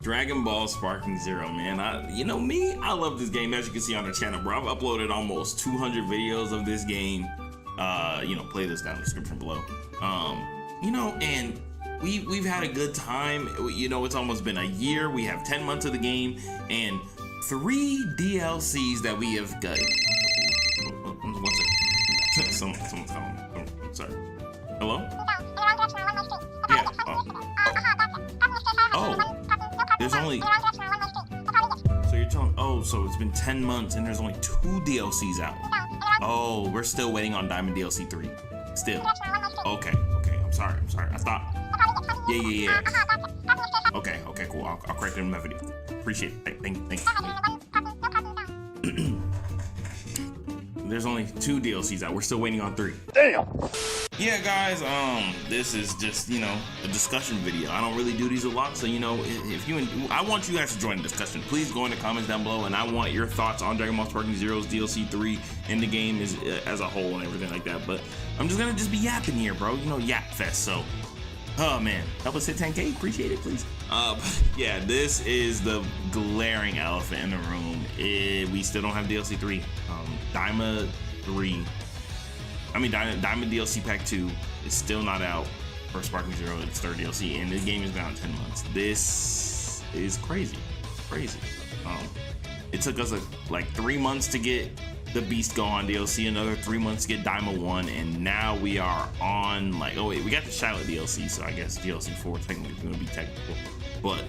Dragon Ball Sparking Zero, man. You know me, I love this game. As you can see on the channel, bro, I've uploaded almost 200 videos of this game. You know, playlist down in the description below. You know, and we've had a good time. You know, it's almost been a year. We have 10 months of the game and 3 DLCs that we have got. One second. Someone's calling me. Oh, sorry. Hello? Yeah. Oh. There's only. So you're telling. Oh, so it's been 10 months and there's only 2 DLCs out. Oh, we're still waiting on Diamond DLC 3. Still. Okay. I'm sorry. I thought. Yeah. Okay, cool. I'll correct it in my video. Appreciate it. Thank you. There's only 2 DLCs out. We're still waiting on 3. Damn. Yeah, guys. This is just, you know, a discussion video. I don't really do these a lot, so you know, I want you guys to join the discussion. Please go in the comments down below, and I want your thoughts on Dragon Ball Sparking Zero's DLC 3 and the game as a whole and everything like that. But I'm just gonna be yapping here, bro. You know, yap fest. So, oh man, help us hit 10K. Appreciate it, please. But yeah, this is the glaring elephant in the room. We still don't have DLC 3. Daima DLC Pack 2 is still not out for Sparking Zero, its 3rd DLC, and this game has been out 10 months. This is crazy. It took us like 3 months to get the Beast Gohan DLC, another 3 months to get Daima 1, and now we are on like, oh wait, we got the Shiloh DLC, so I guess DLC 4 technically is gonna be technical, but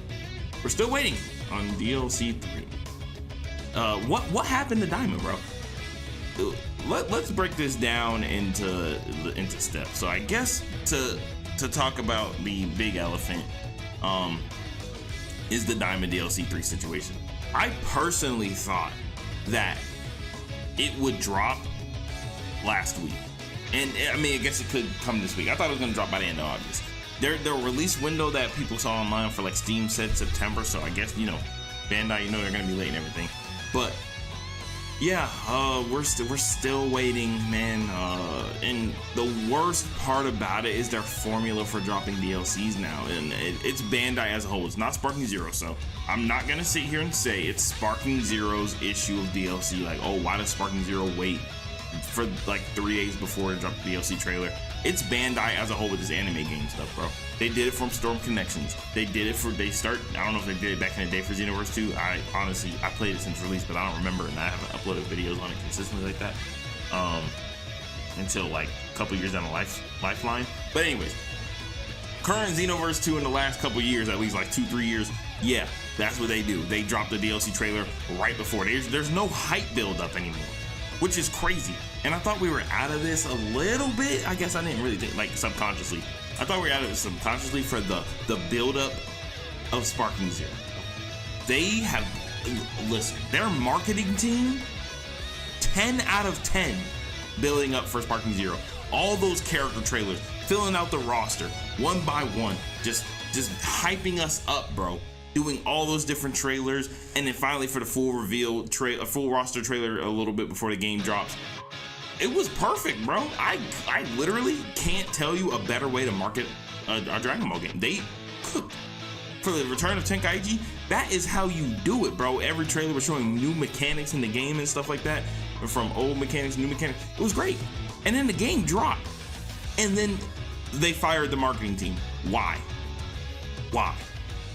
we're still waiting on DLC 3. What happened to Daima, bro? Let's break this down into steps. So I guess to talk about the big elephant is the Daima DLC 3 situation. I personally thought that it would drop last week, and I mean, I guess it could come this week. I thought it was gonna drop by the end of August. Their release window that people saw online for like Steam said September, so I guess, you know, Bandai, you know, they're gonna be late and everything, but yeah, we're still waiting, man. And the worst part about it is their formula for dropping DLCs now, and it's Bandai as a whole. It's not Sparking Zero, so I'm not gonna sit here and say it's Sparking Zero's issue of DLC. Like, oh, why does Sparking Zero wait for like 3 days before it dropped the DLC trailer? It's Bandai as a whole with this anime game stuff, bro. They did it from Storm Connections. They did it for, I don't know if they did it back in the day for Xenoverse 2. I played it since release, but I don't remember, and I haven't uploaded videos on it consistently like that until like a couple years down the lifeline. But anyways, current Xenoverse 2 in the last couple years, at least like 2-3 years, yeah, that's what they do. They drop the DLC trailer right before. There's no hype build up anymore, which is crazy. And I thought we were out of this a little bit. I guess I didn't really think, like, subconsciously. I thought we were out of it subconsciously for the build-up of Sparking Zero. They have, listen, their marketing team, 10 out of 10 building up for Sparking Zero. All those character trailers, filling out the roster, one by one, just hyping us up, bro. Doing all those different trailers, and then finally for the full reveal, a full roster trailer a little bit before the game drops. It was perfect, bro. I literally can't tell you a better way to market a Dragon Ball game. They cooked for the return of Tenkaichi. That is how you do it, bro. Every trailer was showing new mechanics in the game and stuff like that, from old mechanics, new mechanics. It was great. And then the game dropped, and then they fired the marketing team. Why?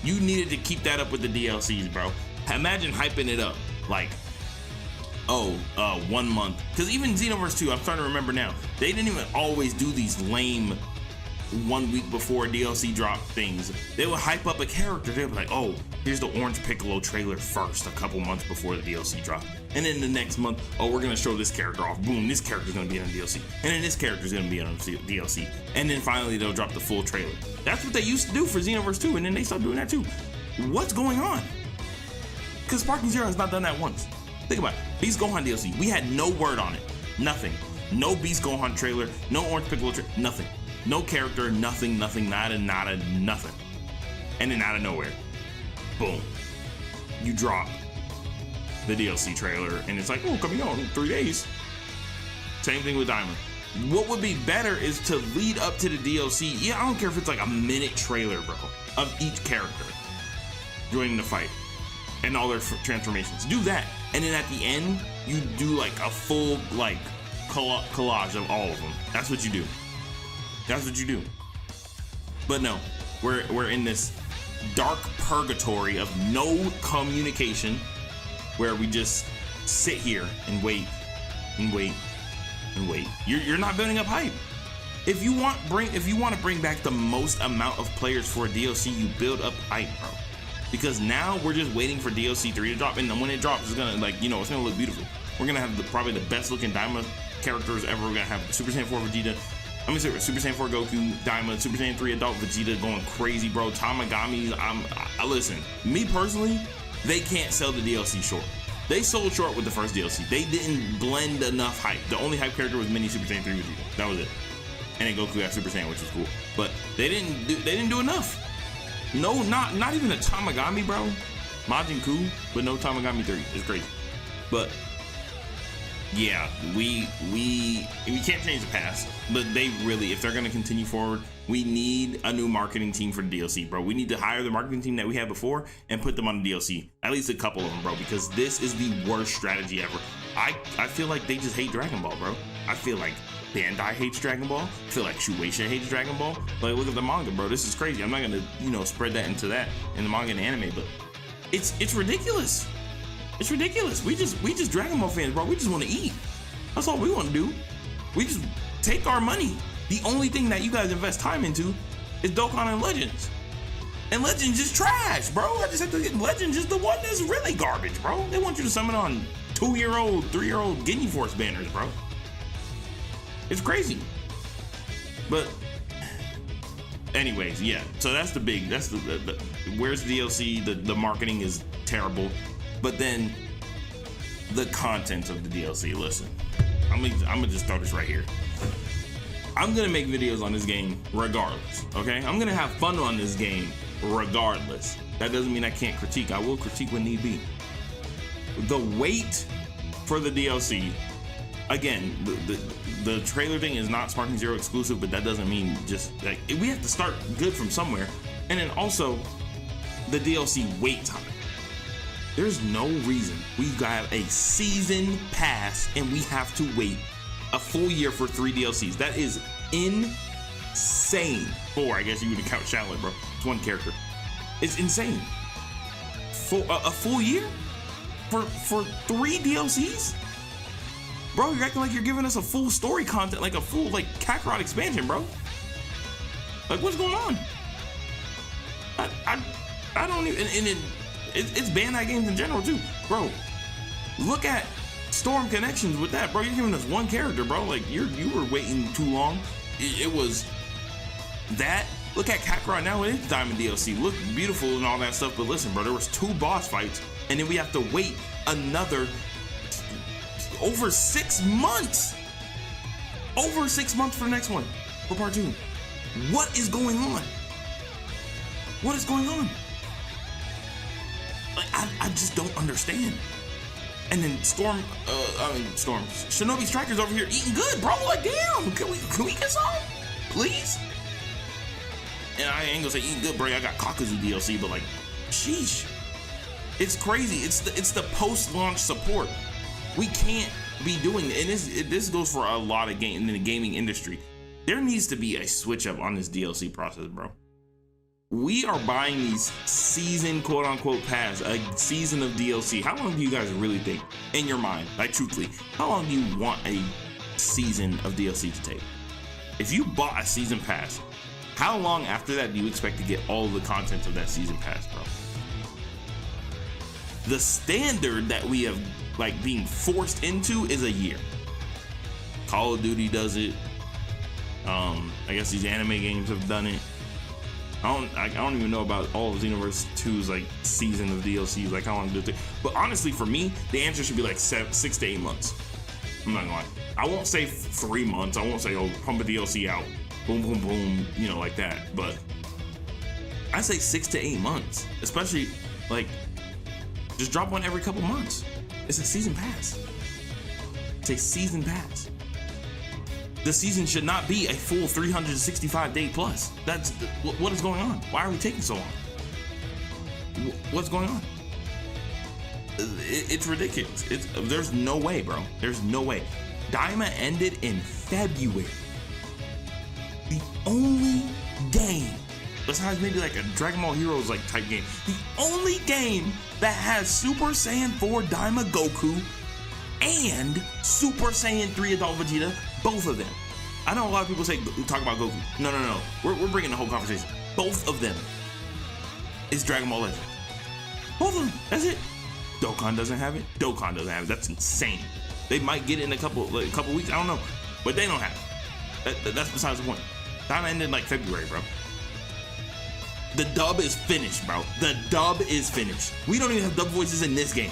You needed to keep that up with the DLCs, bro. Imagine hyping it up like, 1 month. Because even Xenoverse 2, I'm starting to remember now, they didn't even always do these lame 1 week before DLC drop things. They would hype up a character. They'd be like, oh, here's the Orange Piccolo trailer first, a couple months before the DLC drop. And then the next month, oh, we're gonna show this character off. Boom, this character's gonna be in a DLC. And then this character's gonna be in a DLC. And then finally they'll drop the full trailer. That's what they used to do for Xenoverse 2, and then they started doing that too. What's going on? Because Sparking Zero has not done that once. Think about it. Beast Gohan DLC, we had no word on it. Nothing. No Beast Gohan trailer, no Orange Piccolo trailer, nothing. No character, nothing, nada, nothing. And then out of nowhere, boom, you drop the DLC trailer, and it's like, oh, coming out in 3 days. Same thing with Diamond. What would be better is to lead up to the DLC. Yeah, I don't care if it's like a minute trailer, bro, of each character. joining the fight and all their transformations. Do that, and then at the end you do like a full like collage of all of them. That's what you do. That's what you do. But no, we're in this dark purgatory of no communication, where we just sit here and wait and wait and wait. You're not building up hype. If you want to bring back the most amount of players for a DLC, you build up hype, bro. Because now we're just waiting for DLC 3 to drop, and when it drops, it's gonna it's gonna look beautiful. We're gonna have probably the best looking Daima characters ever. We're gonna have Super Saiyan 4 Vegeta. I'm gonna say Super Saiyan 4 Goku, Daima, Super Saiyan 3 Adult Vegeta going crazy, bro. Tamagamis. Listen, me personally, they can't sell the DLC short. They sold short with the first DLC. They didn't blend enough hype. The only hype character was Mini Super Saiyan 3 Vegeta. That was it. And then Goku got Super Saiyan, which was cool. But they didn't do enough. No, not even a Tamagami, bro. Majin Buu, but no Tamagami 3. It's crazy. But yeah, we can't change the past, but they really, if they're gonna continue forward, we need a new marketing team for the DLC, bro. We need to hire the marketing team that we had before and put them on the DLC. At least a couple of them, bro, because this is the worst strategy ever. I feel like they just hate Dragon Ball, bro. I feel like Bandai hates Dragon Ball. I feel like Shueisha hates Dragon Ball. Like, look at the manga, bro. This is crazy. I'm not gonna, spread that into that in the manga and anime, but it's ridiculous. It's ridiculous. We just Dragon Ball fans, bro. We just want to eat. That's all we want to do. We just take our money. The only thing that you guys invest time into is Dokkan and Legends. And Legends is trash, bro. I just have to get Legends is the one that's really garbage, bro. They want you to summon on 2-year-old, 3-year-old Ginyu Force banners, bro. It's crazy. But anyways, yeah. So that's the where's the DLC? The marketing is terrible. But then the content of the DLC, listen, I'm gonna just throw this right here. I'm gonna make videos on this game regardless, okay? I'm gonna have fun on this game regardless. That doesn't mean I can't critique. I will critique when need be. The wait for the DLC, again, the trailer thing is not Sparking Zero exclusive, but that doesn't mean just like, we have to start good from somewhere. And then also the DLC wait time. There's no reason we got a season pass and we have to wait a full year for 3 DLCs. That is insane. 4, I guess you would count Shallot, bro. It's 1 character. It's insane. For a full year for 3 DLCs, bro. You're acting like you're giving us a full story content, like a full Kakarot expansion, bro. Like, what's going on? I don't even. And it's Bandai games in general too, bro. Look at Storm Connections with that, bro. You're giving us 1 character, bro. Like, you were waiting too long. It was that. Look at Kakarot now with its Diamond DLC. Look beautiful and all that stuff, but listen, bro, there was 2 boss fights, and then we have to wait another over 6 months. Over 6 months for the next one, for part 2. What is going on? What is going on? Like, I just don't understand. And then Storm, Shinobi Striker's over here eating good, bro. Like, damn, can we get some, please? And I ain't gonna say eating good, bro. I got Kakuzu DLC, but like, sheesh, it's crazy. It's the post-launch support. We can't be doing it. And this goes for a lot of in the gaming industry. There needs to be a switch up on this DLC process, bro. We are buying these season, quote unquote, pass, a season of DLC. How long do you guys really think, in your mind, like truthfully, how long do you want a season of DLC to take? If you bought a season pass, how long after that do you expect to get all the content of that season pass, bro? The standard that we have being forced into is a year. Call of Duty does it. I guess these anime games have done it. I don't even know about all of Xenoverse 2's season of DLCs, how long do it take? But honestly, for me, the answer should be 6 to 8 months. I'm not gonna lie. I won't say 3 months. I won't say, oh, pump a DLC out, boom, boom, boom, like that. But I say 6 to 8 months, especially just drop one every couple months. It's a season pass. It's a season pass. The season should not be a full 365 day plus. What is going on? Why are we taking so long? What's going on? It's ridiculous. There's no way, bro. There's no way. Daima ended in February. The only game, besides maybe like a Dragon Ball Heroes like type game, the only game that has Super Saiyan 4 Daima Goku and Super Saiyan 3 Adult Vegeta, both of them. I know a lot of people talk about Goku. No. We're bringing the whole conversation. Both of them is Dragon Ball Legend. Both of them. That's it. Dokkan doesn't have it. Dokkan doesn't have it. That's insane. They might get it in a couple weeks. I don't know, but they don't have it. That's besides the point. Daima ended in like February, bro. The dub is finished, bro. The dub is finished. We don't even have dub voices in this game.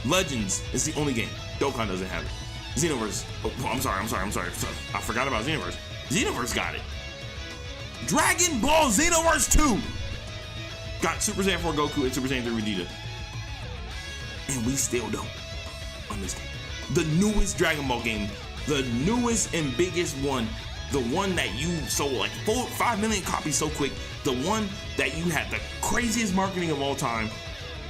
Legends is the only game. Dokkan doesn't have it. Xenoverse. Oh, I'm sorry. I forgot about Xenoverse. Xenoverse got it. Dragon Ball Xenoverse 2 got Super Saiyan 4 Goku and Super Saiyan 3 Vegeta. And we still don't on this game. The newest Dragon Ball game, the newest and biggest one, the one that you sold like 5 million copies so quick, the one that you had the craziest marketing of all time,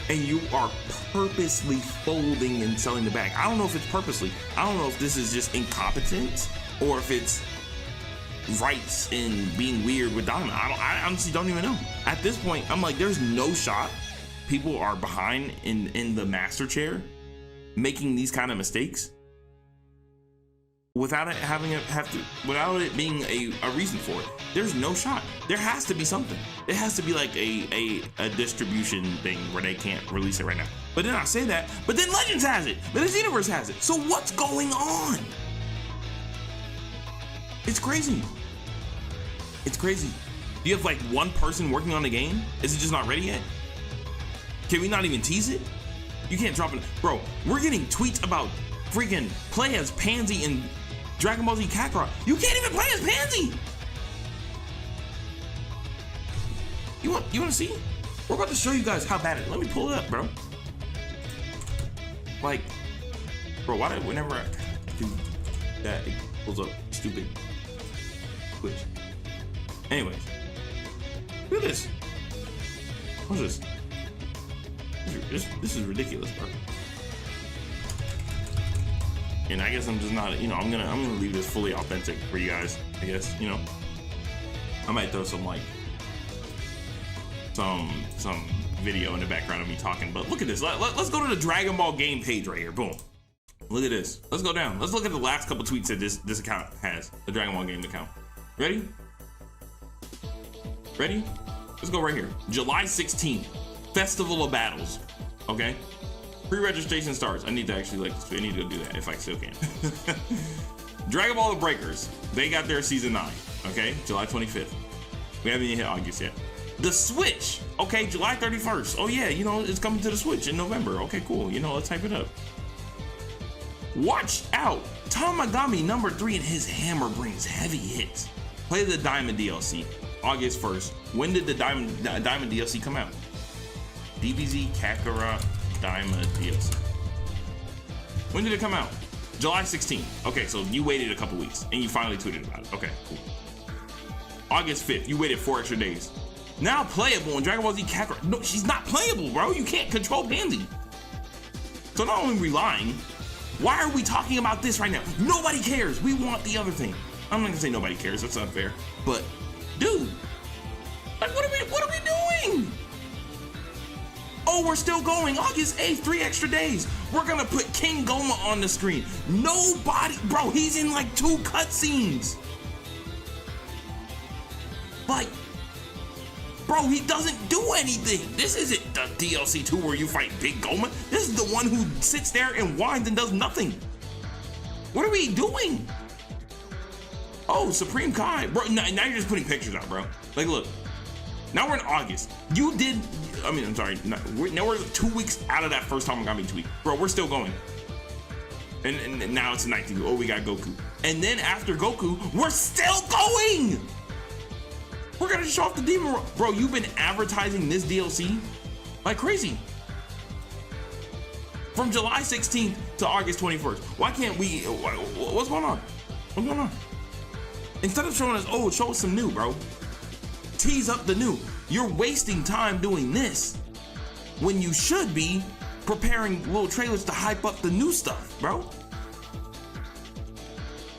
and you are purposely folding and selling the bag. I don't know if it's purposely. I don't know if this is just incompetence or if it's rights and being weird with Daima. I honestly don't even know. At this point, I'm like, there's no shot people are behind in the master chair making these kind of mistakes without it without it being a reason for it. There's no shot. There has to be something. It has to be like a distribution thing where they can't release it right now. But then I say that, but then Legends has it, but this universe has it. So what's going on? It's crazy. It's crazy. Do you have like one person working on the game? Is it just not ready yet? Can we not even tease it? You can't drop it. Bro, we're getting tweets about freaking play as Pansy in Dragon Ball Z Kakarot. You can't even play as Pansy. You want to see? We're about to show you guys how bad it is. Let me pull it up, bro. Like, bro, why did whenever I do that, it pulls up stupid Twitch. Anyways, look at this. What's this? This is ridiculous, bro. And I guess I'm just not, you know, I'm gonna leave this fully authentic for you guys. I guess, you know, I might throw some like some video in the background of me talking. But look at this. Let's go to the Dragon Ball game page right here. Boom. Look at this. Let's go down. Let's look at the last couple tweets that this account has. The Dragon Ball game account. Ready? Ready? Let's go right here. July 16th. Festival of Battles. Okay? Pre-registration starts. I need to actually I need to go do that if I still can. Dragon Ball The Breakers. They got their season 9. Okay? July 25th. We haven't even hit August yet. The Switch. Okay, July 31st. Oh yeah, you know, it's coming to the Switch in November. Okay, cool. You know, let's hype it up. Watch out. Tamagami number 3 and his hammer brings heavy hits. Play the Daima DLC. August 1st. When did the Daima DLC come out? DBZ Kakarot Daima DLC. When did it come out? July 16th. Okay, so you waited a couple weeks and you finally tweeted about it. Okay, cool. August 5th. You waited 4 extra days. Now playable in Dragon Ball Z Kakarot. No, she's not playable, bro. You can't control Pansy. So not only are we lying, why are we talking about this right now? Nobody cares. We want the other thing. I'm not gonna say nobody cares. That's unfair. But, dude, like, what are we doing? Oh, we're still going. August 8th, 3 extra days. We're gonna put King Goma on the screen. Nobody, bro, he's in like 2 cutscenes. Like, bro, he doesn't do anything. This isn't the DLC 2 where you fight Big Goma. This is the one who sits there and whines and does nothing. What are we doing? Oh, Supreme Kai. Bro, now you're just putting pictures out, bro. Like, look. Now we're in August. I'm sorry. Now we're 2 weeks out of that first Tamagami tweet. Bro, we're still going. And now it's 19. Oh, we got Goku. And then after Goku, we're still going. We're gonna show off the Demon. Bro, you've been advertising this DLC like crazy. From July 16th to August 21st. Why can't we, what's going on? What's going on? Instead of showing us, oh, show us some new, bro. Tease up the new. You're wasting time doing this when you should be preparing little trailers to hype up the new stuff, bro.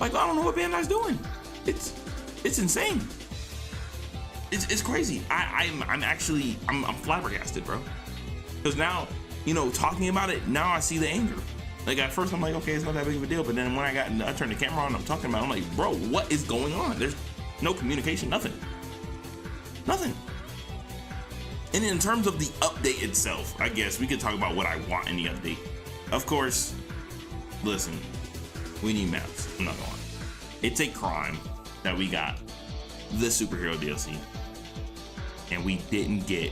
Like, I don't know what Bandai's doing. It's insane. It's crazy. I'm flabbergasted, bro. Because now, you know, talking about it, now I see the anger. Like, at first I'm like, okay, it's not that big of a deal. But then when I turned the camera on and I'm talking about it, I'm like, bro, what is going on? There's no communication, nothing. And in terms of the update itself, I guess we could talk about what I want in the update. Of course, listen, we need maps. I'm not gonna lie. It's a crime that we got the superhero DLC and we didn't get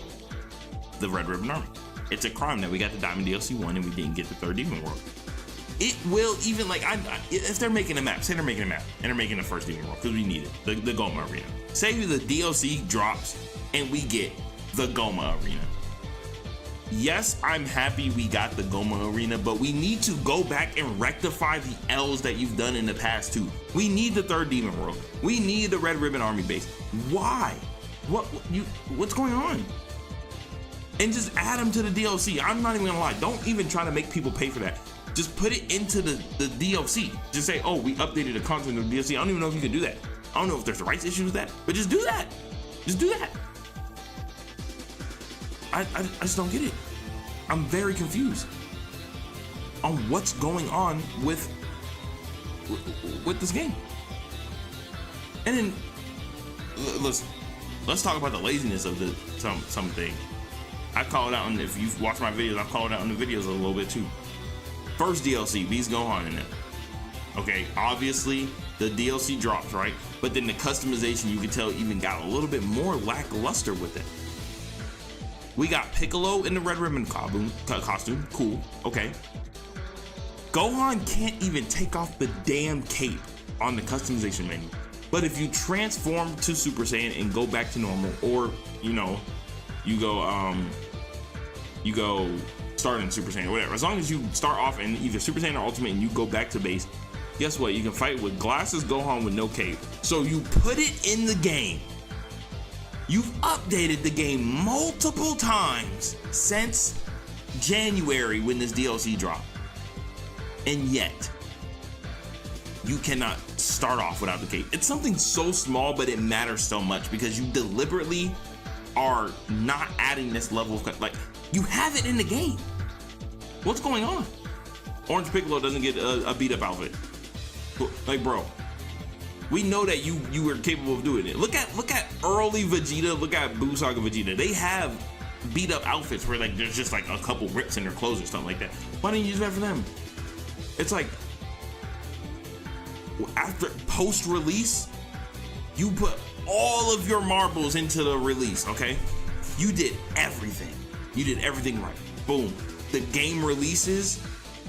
the Red Ribbon Army. It's a crime that we got the Diamond DLC 1 and we didn't get the third Demon World. It will even, like, if they're making a map, say they're making a map and they're making the first Demon World, because we need it, the Goma Arena. Say the DLC drops and we get the Goma Arena. Yes, I'm happy we got the Goma Arena, but we need to go back and rectify the L's that you've done in the past too. We need the third Demon World. We need the Red Ribbon Army base. Why? What's going on? And just add them to the DLC. I'm not even gonna lie. Don't even try to make people pay for that. Just put it into the DLC. Just say, oh, we updated the content of the DLC. I don't even know if you can do that. I don't know if there's rights issues with that, but just do that. Just do that. I just don't get it. I'm very confused on what's going on with this game. And then let's talk about the laziness of something. I call it out, and if you've watched my videos, I've called it out in the videos a little bit too. First DLC, Beast Gohan in it. Okay, obviously the DLC drops, right? But then the customization, you can tell, even got a little bit more lackluster with it. We got Piccolo in the Red Ribbon costume. Cool. Okay. Gohan can't even take off the damn cape on the customization menu. But if you transform to Super Saiyan and go back to normal, or you go start in Super Saiyan or whatever, as long as you start off in either Super Saiyan or Ultimate and you go back to base, guess what? You can fight with glasses Gohan with no cape. So you put it in the game. You've updated the game multiple times since January when this DLC dropped. And yet, you cannot start off without the cape. It's something so small, but it matters so much because you deliberately are not adding this level of, like, you have it in the game. What's going on? Orange Piccolo doesn't get a beat up outfit. Like, bro, we know that you were capable of doing it. Look at early Vegeta, look at Buu Saga Vegeta. They have beat up outfits where, like, there's just like a couple rips in their clothes or something like that. Why didn't you use that for them? It's like, after post-release, you put all of your marbles into the release, okay? You did everything. You did everything right. Boom. The game releases,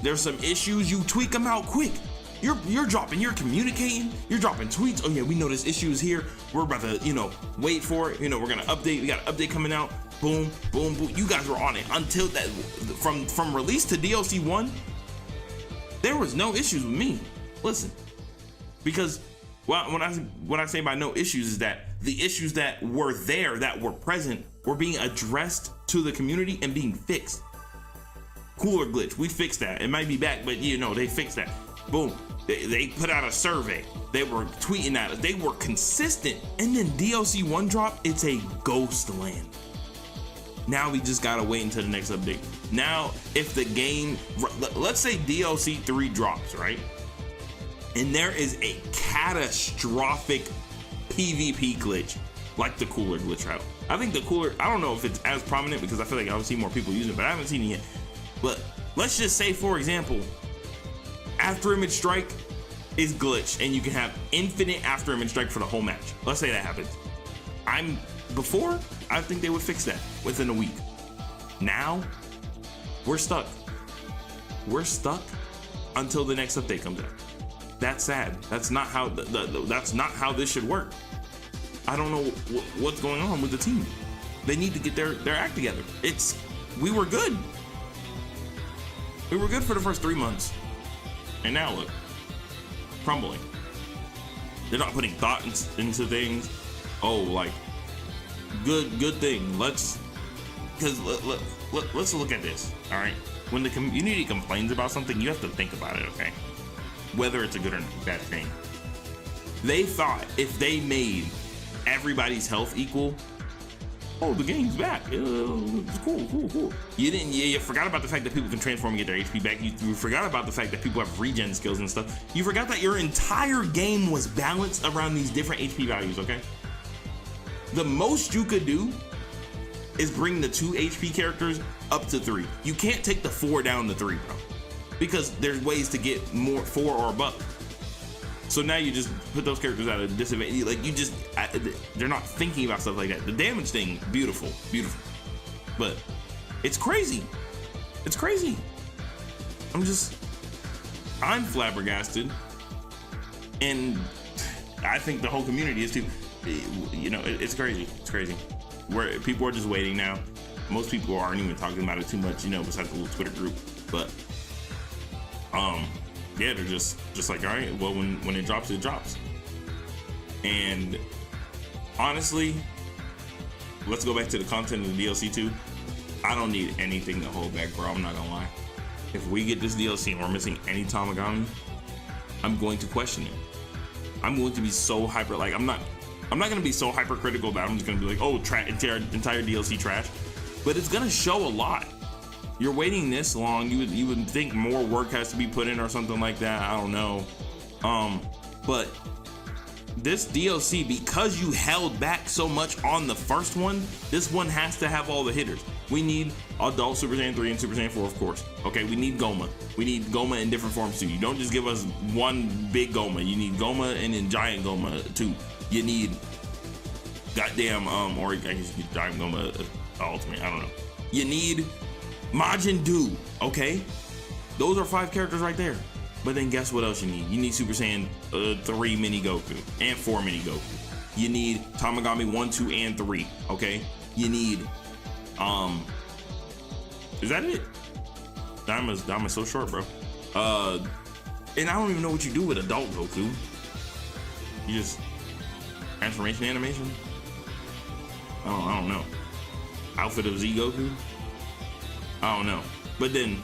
there's some issues, you tweak them out quick. You're dropping, you're communicating, you're dropping tweets. Oh yeah, we know this issue is here. We're about to, wait for it. We're gonna update. We got an update coming out. Boom, boom, boom. You guys were on it until that, from release to DLC 1, there was no issues with me. Listen, because what I say by no issues is that the issues that were there, that were present, were being addressed to the community and being fixed. Cooler glitch, we fixed that. It might be back, but they fixed that. Boom. They put out a survey. They were tweeting at us. They were consistent. And then DLC 1 drop, it's a ghost land. Now we just gotta wait until the next update. Now, if the game, let's say DLC 3 drops, right? And there is a catastrophic PvP glitch, like the cooler glitch route. I think the cooler, I don't know if it's as prominent because I feel like I've seen more people using it, but I haven't seen it yet. But let's just say, for example, After Image Strike is glitched and you can have infinite After Image Strike for the whole match. Let's say that happens. Before, I think they would fix that within a week. Now, we're stuck. We're stuck until the next update comes out. That's sad. That's not how that's not how this should work. I don't know what's going on with the team. They need to get their act together. We were good. We were good for the first 3 months. And now look, crumbling. They're not putting thought into things. Oh, like, good thing. Let's look at this. All right, when the community complains about something, you have to think about it, okay? Whether it's a good or bad thing. They thought if they made everybody's health equal, oh, the game's back. It's cool. You forgot about the fact that people can transform and get their HP back. You forgot about the fact that people have regen skills and stuff. You forgot that your entire game was balanced around these different HP values, okay? The most you could do is bring the 2 HP characters up to 3. You can't take the 4 down to 3, bro, because there's ways to get more 4 or above. So now you just put those characters at a disadvantage. Like, they're not thinking about stuff like that. The damage thing, beautiful, but it's crazy. I'm flabbergasted, and I think the whole community is too. You know, it's crazy. Where people are just waiting now. Most people aren't even talking about it too much, you know, besides the little Twitter group. But yeah, they're just like, all right, well, when it drops, it drops. And honestly, let's go back to the content of the DLC too. I don't need anything to hold back, bro. I'm not gonna lie. If we get this DLC and we're missing any Tamagami, I'm going to question it. I'm going to be so hyper, like, I'm not gonna be so hypercritical that I'm just gonna be like, oh, entire DLC trash. But it's gonna show a lot. You're waiting this long, you would think more work has to be put in or something like that. I don't know. But this DLC, because you held back so much on the first one, this one has to have all the hitters. We need Adult Super Saiyan 3 and Super Saiyan 4, of course. Okay, we need Goma. We need Goma in different forms too. You don't just give us one big Goma. You need Goma and then Giant Goma too. You need goddamn, or I guess Giant Goma Ultimate, I don't know. You need Majin Buu, okay? Those are 5 characters right there. But then guess what else you need? You need Super Saiyan 3 Mini Goku and 4 Mini Goku. You need Tamagami 1, 2, and 3, okay? You need, is that it? Daima's so short, bro. And I don't even know what you do with adult Goku. You just, transformation animation? I don't know. Outfit of Z Goku? I don't know. But then,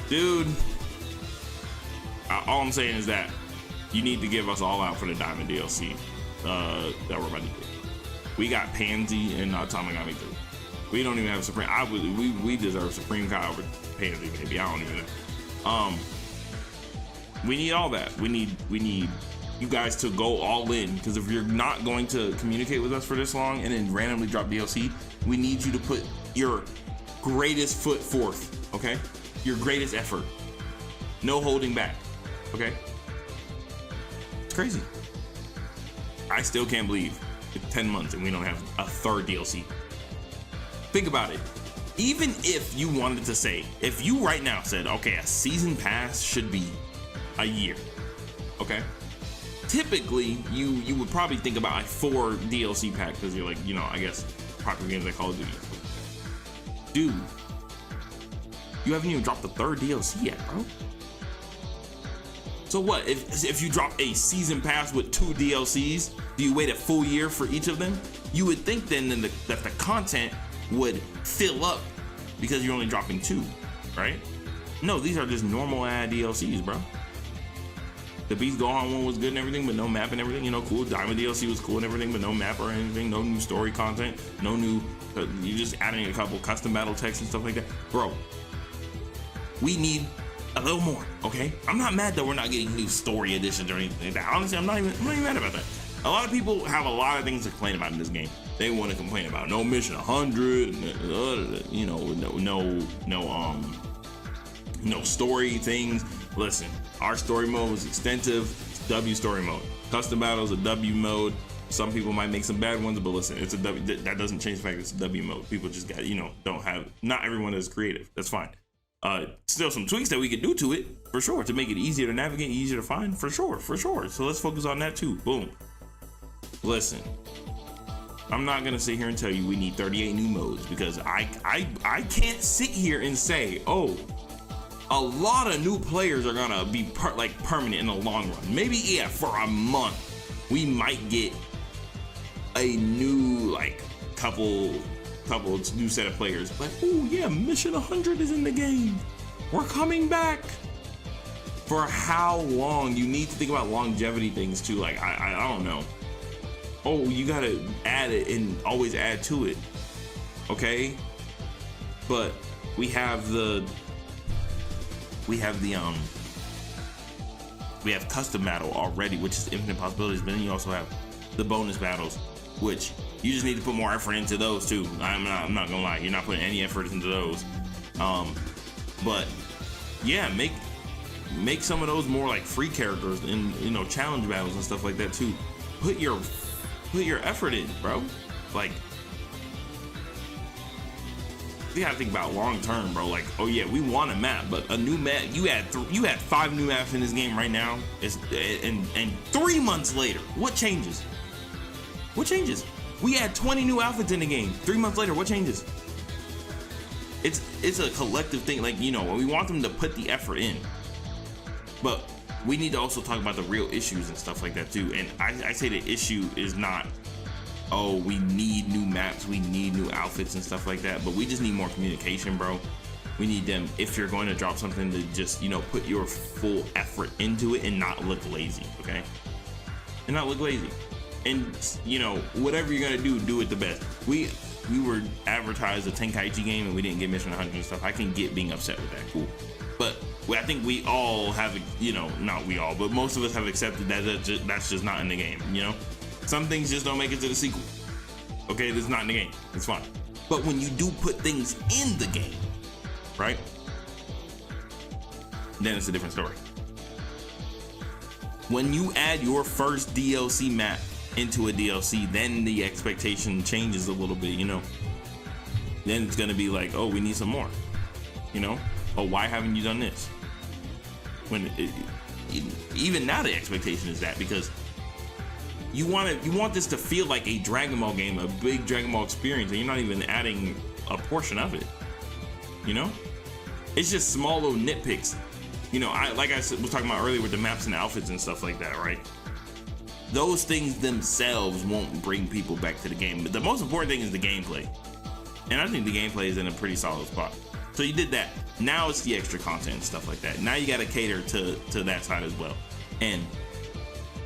dude, all I'm saying is that you need to give us all out for the Diamond DLC that we're about to do. We got Pansy and Tamagami 3. We don't even have Supreme. We deserve Supreme Kai over Pansy, maybe. I don't even know. We need all that. We need you guys to go all in, because if you're not going to communicate with us for this long and then randomly drop DLC, we need you to put your greatest foot forth, okay? Your greatest effort. No holding back, okay? It's crazy. I still can't believe it's 10 months and we don't have a 3rd DLC. Think about it. Even if you wanted to say, if you right now said, okay, a season pass should be a year, okay? Typically, you would probably think about a 4 DLC pack, because you're like, you know, I guess popular games like Call of Duty. Dude, you haven't even dropped the 3rd DLC yet, bro. So what, if you drop a season pass with 2 DLCs, do you wait a full year for each of them? You would think then that the content would fill up because you're only dropping 2, right? No, these are just normal ad DLCs, bro. The Beast Gohan one was good and everything, but no map and everything, you know, cool. Diamond DLC was cool and everything, but no map or anything, no new story content, no new, you just adding a couple custom battle text and stuff like that. Bro, we need a little more, okay? I'm not mad that we're not getting new story editions or anything like that. Honestly, I'm not even mad about that. A lot of people have a lot of things to complain about in this game. They want to complain about no mission 100, you know, no story things. Listen, our story mode was extensive. It's W story mode. Custom battles, a W mode. Some people might make some bad ones, but listen, it's a W. That doesn't change the fact it's a W mode. People just got, you know, not everyone is creative. That's fine. Still some tweaks that we could do to it, for sure, to make it easier to navigate, easier to find, for sure. So let's focus on that too. Boom. Listen, I'm not gonna sit here and tell you we need 38 new modes, because I can't sit here and say, oh, a lot of new players are gonna be permanent in the long run. Maybe, yeah, for a month we might get a new like couple new set of players. Like, oh yeah, mission 100 is in the game. We're coming back. For how long? You need to think about longevity things too. Like I don't know. Oh, you gotta add it and always add to it. Okay, but we have custom battle already, which is infinite possibilities. But then you also have the bonus battles, which you just need to put more effort into those too. I'm not gonna lie, you're not putting any effort into those. But yeah, make some of those more like free characters and, you know, challenge battles and stuff like that too. Put your effort in, bro. Like, you gotta think about long term, bro. Like, oh yeah, we want a map, but a new map. You had 5 new maps in this game right now. And 3 months later, what changes? What changes? We had 20 new outfits in the game. 3 months later, what changes? It's a collective thing. Like, you know, we want them to put the effort in, but we need to also talk about the real issues and stuff like that too. And I say the issue is not, oh, we need new maps, we need new outfits and stuff like that, but we just need more communication, bro. We need them, if you're going to drop something, to just, you know, put your full effort into it and not look lazy, okay? And not look lazy. And, you know, whatever you're gonna do it the best. We were advertised a Tenkaichi game and we didn't get mission 100 and stuff. I can get being upset with that, cool. But I think we all have, you know, not we all, but most of us have accepted that that's just not in the game, you know? Some things just don't make it to the sequel. Okay, that's not in the game, it's fine. But when you do put things in the game, right? Then it's a different story. When you add your first DLC map into a DLC, then the expectation changes a little bit, you know? Then it's gonna be like, oh, we need some more, you know? Oh, why haven't you done this? When even now the expectation is that, because you want this to feel like a Dragon Ball game, a big Dragon Ball experience, and you're not even adding a portion of it, you know? It's just small little nitpicks. You know, like I was talking about earlier with the maps and outfits and stuff like that, right? Those things themselves won't bring people back to the game, but the most important thing is the gameplay. And I think the gameplay is in a pretty solid spot. So you did that. Now it's the extra content and stuff like that. Now you gotta cater to that side as well. And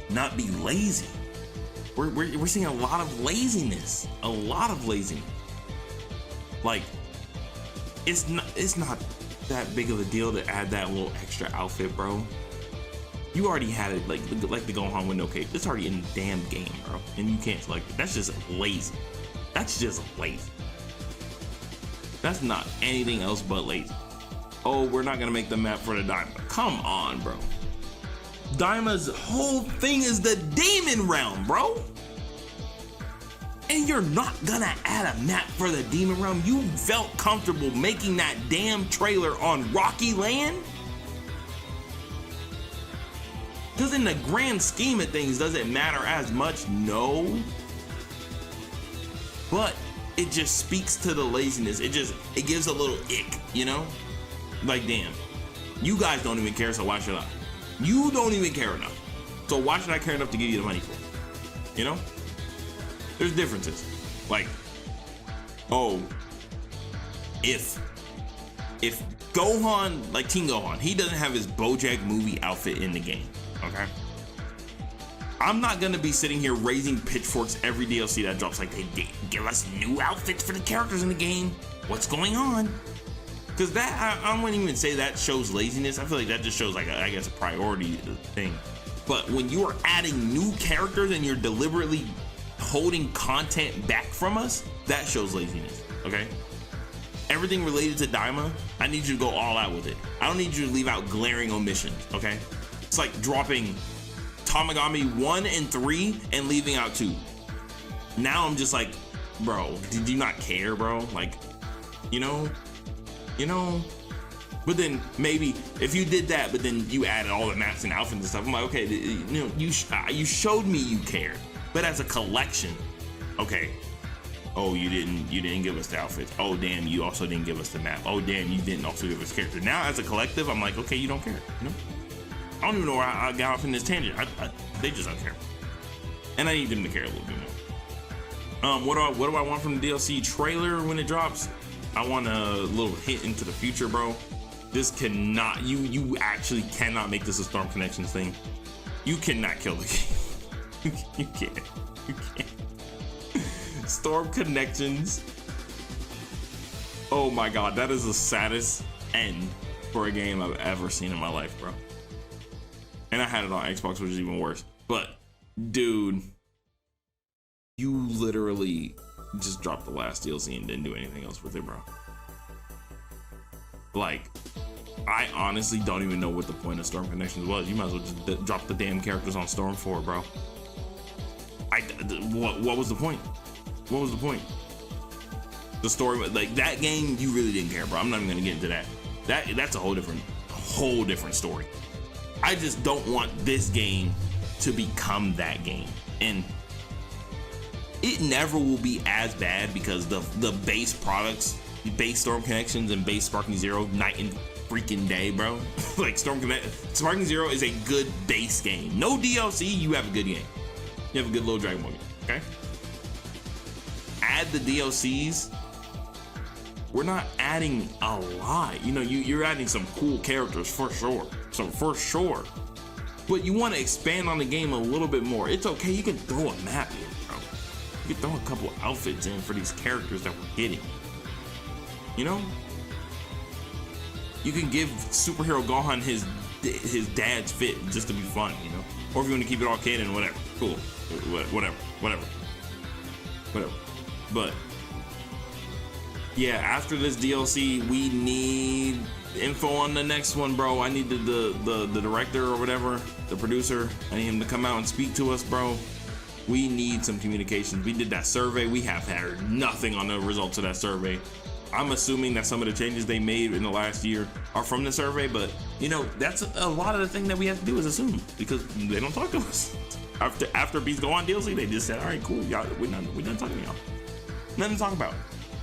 not be lazy. We're seeing a lot of laziness. A lot of laziness. Like, it's not that big of a deal to add that little extra outfit, bro. You already had it, like the Gohan with no cape. It's already in the damn game, bro. And you can't select it. That's just lazy. That's just lazy. That's not anything else but lazy. Oh, we're not gonna make the map for the Daima. Come on, bro. Daima's whole thing is the demon realm, bro. And you're not gonna add a map for the demon realm? You felt comfortable making that damn trailer on Rocky Land? Because in the grand scheme of things, does it matter as much? No. But it just speaks to the laziness. It gives a little ick, you know? Like, damn, you guys don't even care, so why should I? You don't even care enough, so why should I care enough to give you the money for it? You know? There's differences. Like, oh, if Gohan, like Teen Gohan, he doesn't have his BoJack movie outfit in the game, okay? I'm not gonna be sitting here raising pitchforks every DLC that drops, like, they give us new outfits for the characters in the game. What's going on? Because that, I wouldn't even say that shows laziness. I feel like that just shows, like, I guess, a priority thing. But when you are adding new characters and you're deliberately holding content back from us, that shows laziness, okay? Everything related to Daima, I need you to go all out with it. I don't need you to leave out glaring omissions, okay? It's like dropping Tamagami 1 and 3 and leaving out 2. Now I'm just like, bro, did you not care, bro? Like, you know? But then maybe if you did that, but then you added all the maps and outfits and stuff, I'm like, okay, you know, you showed me you cared, but as a collection, okay. Oh, you didn't give us the outfits. Oh, damn, you also didn't give us the map. Oh, damn, you didn't also give us character. Now, as a collective, I'm like, okay, you don't care, you know? I don't even know where I got off in this tangent. They just don't care. And I need them to care a little bit more. What do I want from the DLC trailer when it drops? I want a little hint into the future, bro. This cannot, you actually cannot make this a Storm Connections thing. You cannot kill the game. You can't. Storm Connections. Oh my God, that is the saddest end for a game I've ever seen in my life, bro. And I had it on Xbox, which is even worse. But dude, you literally just dropped the last DLC and didn't do anything else with it, bro. Like, I honestly don't even know what the point of Storm Connections was. You might as well just drop the damn characters on Storm 4, bro. What was the point? What was the point? The story, like that game, you really didn't care, bro. I'm not even gonna get into that. That's a whole different story. I just don't want this game to become that game, and it never will be as bad because the base products, base Storm Connections and base Sparking Zero, night and freaking day, bro. Like Sparking Zero is a good base game. No DLC, you have a good game. You have a good little Dragon Ball game, okay? Add the DLCs. We're not adding a lot. You know, you're adding some cool characters for sure. So for sure. But you want to expand on the game a little bit more. It's okay, you can throw a map in, bro. You can throw a couple outfits in for these characters that we're getting. You know? You can give Superhero Gohan his dad's fit just to be fun, you know? Or if you want to keep it all canon, whatever. Cool. Whatever. But yeah, after this DLC, we need info on the next one, bro. I need the director or whatever, the producer. I need him to come out and speak to us, bro. We need some communications. We did that survey. We have heard nothing on the results of that survey. I'm assuming that some of the changes they made in the last year are from the survey, but you know, that's a lot of the thing that we have to do is assume, because they don't talk to us. After Beats Go On DLC, they just said, all right, cool, y'all, we're done talking to y'all. Nothing to talk about.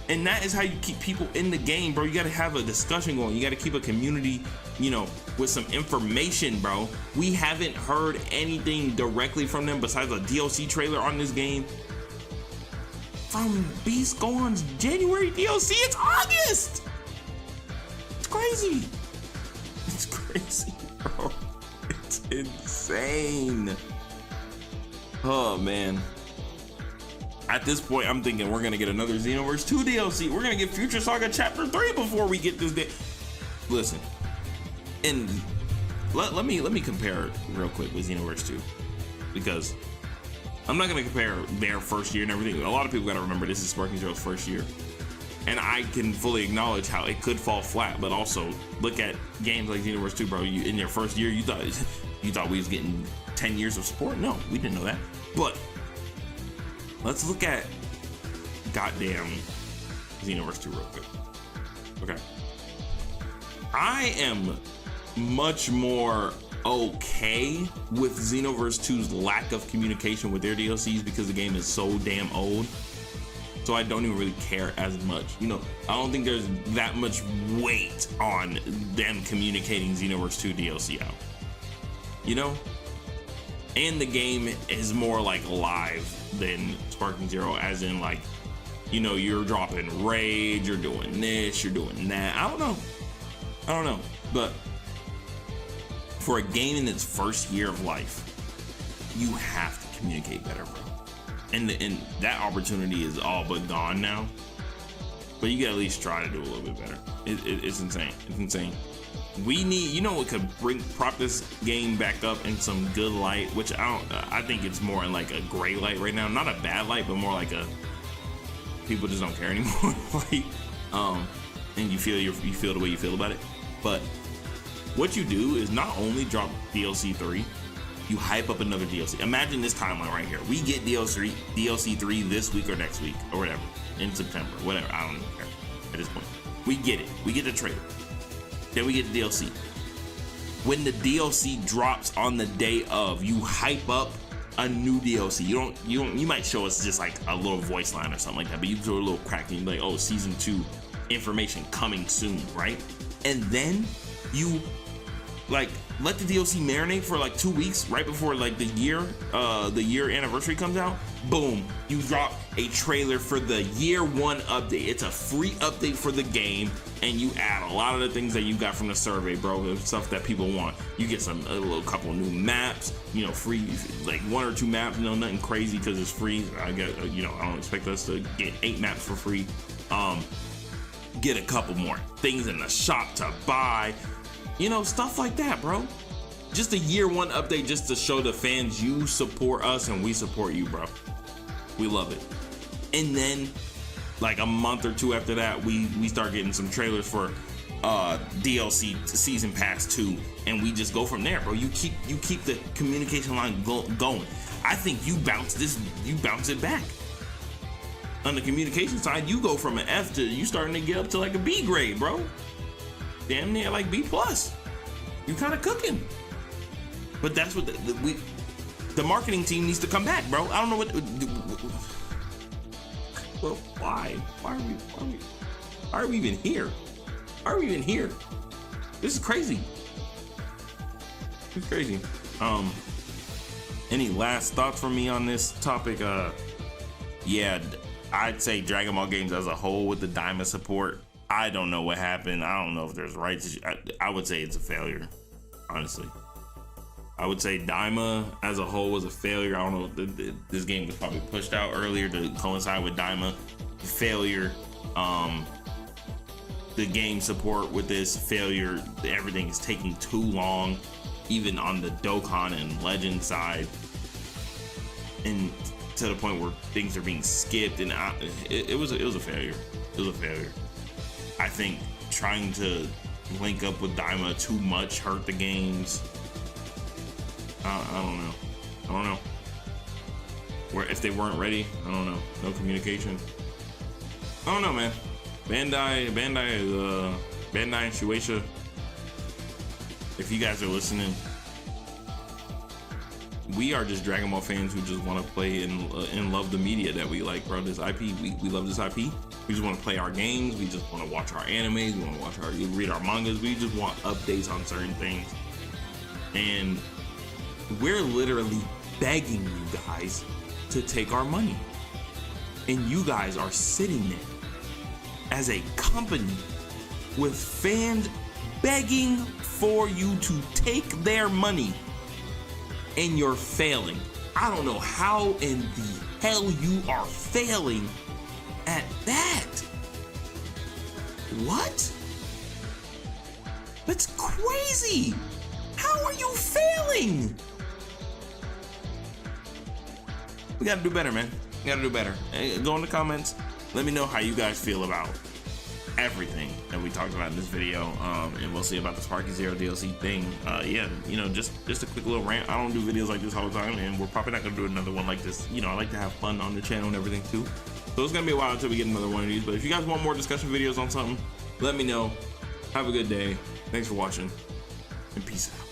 And that is how you keep people in the game, bro. You gotta have a discussion going. You gotta keep a community, you know, with some information, bro. We haven't heard anything directly from them besides a DLC trailer on this game. From Beast Go On's January DLC, it's August! It's crazy. It's crazy, bro. It's insane. Oh, man. At this point, I'm thinking we're gonna get another Xenoverse 2 DLC. We're gonna get Future Saga Chapter 3 before we get this day. Listen, and let me compare real quick with Xenoverse 2, because I'm not gonna compare their first year and everything. A lot of people gotta remember this is Sparking Zero's first year, and I can fully acknowledge how it could fall flat. But also look at games like Xenoverse 2, bro. In your first year, you thought we was getting 10 years of support. No, we didn't know that. But let's look at goddamn Xenoverse 2 real quick. Okay. I am much more okay with Xenoverse 2's lack of communication with their DLCs because the game is so damn old. So I don't even really care as much. You know, I don't think there's that much weight on them communicating Xenoverse 2 DLC out. You know? And the game is more like live than Sparking Zero, as in like, you know, you're dropping raids, you're doing this, you're doing that. I don't know. But for a game in its first year of life, you have to communicate better, bro. And that opportunity is all but gone now. But you gotta at least try to do a little bit better. It's insane. It's insane. We need, you know what could prop this game back up in some good light, which I think it's more in like a gray light right now. Not a bad light, but more like a people just don't care anymore. Like, and you feel the way you feel about it. But what you do is not only drop DLC 3, you hype up another DLC. Imagine this timeline right here. We get DLC 3 this week or next week or whatever, in September, whatever. I don't even care at this point. We get it. We get the trailer. Then we get the DLC. When the DLC drops on the day of, you hype up a new DLC. You might show us just like a little voice line or something like that, but you throw a little crack and like, oh, season 2 information coming soon, right? And then you like let the DLC marinate for like 2 weeks right before like the year anniversary comes out. Boom, you drop a trailer for the year 1 update. It's a free update for the game, and you add a lot of the things that you got from the survey, bro. Stuff that people want. You get a little couple new maps, you know, free, like 1 or 2 maps, you know, nothing crazy because it's free. I get, you know, I don't expect us to get 8 maps for free. Get a couple more things in the shop to buy, you know, stuff like that, bro. Just a year 1 update just to show the fans you support us and we support you, bro. We love it. And then like a month or 2 after that, we start getting some trailers for DLC Season Pass 2, and we just go from there, bro. You keep the communication line going. I think you bounce it back. On the communication side, you go from an F to you starting to get up to like a B grade, bro. Damn near like B+. You kind of cooking. But that's what the marketing team needs to come back, bro. I don't know what. Well, why? Why are we even here? Why are we even here? This is crazy. It's crazy. Any last thoughts from me on this topic? Yeah, I'd say Dragon Ball games as a whole with the Daima support, I don't know what happened. I don't know if there's rights. I would say it's a failure, honestly. I would say Daima as a whole was a failure. I don't know. This game was probably pushed out earlier to coincide with Daima. Failure. The game support with this failure. Everything is taking too long, even on the Dokkan and Legend side, and to the point where things are being skipped. And it was a failure. It was a failure. I think trying to link up with Daima too much hurt the games. I don't know. Where if they weren't ready, I don't know. No communication. I don't know, man. Bandai and Shueisha. If you guys are listening, we are just Dragon Ball fans who just want to play and love the media that we like, bro. This IP, we love this IP. We just want to play our games. We just want to watch our animes. We want to read our mangas. We just want updates on certain things. And we're literally begging you guys to take our money. And you guys are sitting there as a company with fans begging for you to take their money, and you're failing. I don't know how in the hell you are failing at that. What? That's crazy. How are you failing? We gotta do better, man. We gotta do better. Go in the comments. Let me know how you guys feel about everything that we talked about in this video, and we'll see about the Sparky Zero DLC thing. Yeah, you know, just a quick little rant. I don't do videos like this all the time, and we're probably not gonna do another one like this. You know, I like to have fun on the channel and everything too. So it's gonna be a while until we get another one of these. But if you guys want more discussion videos on something, let me know. Have a good day. Thanks for watching, and peace out.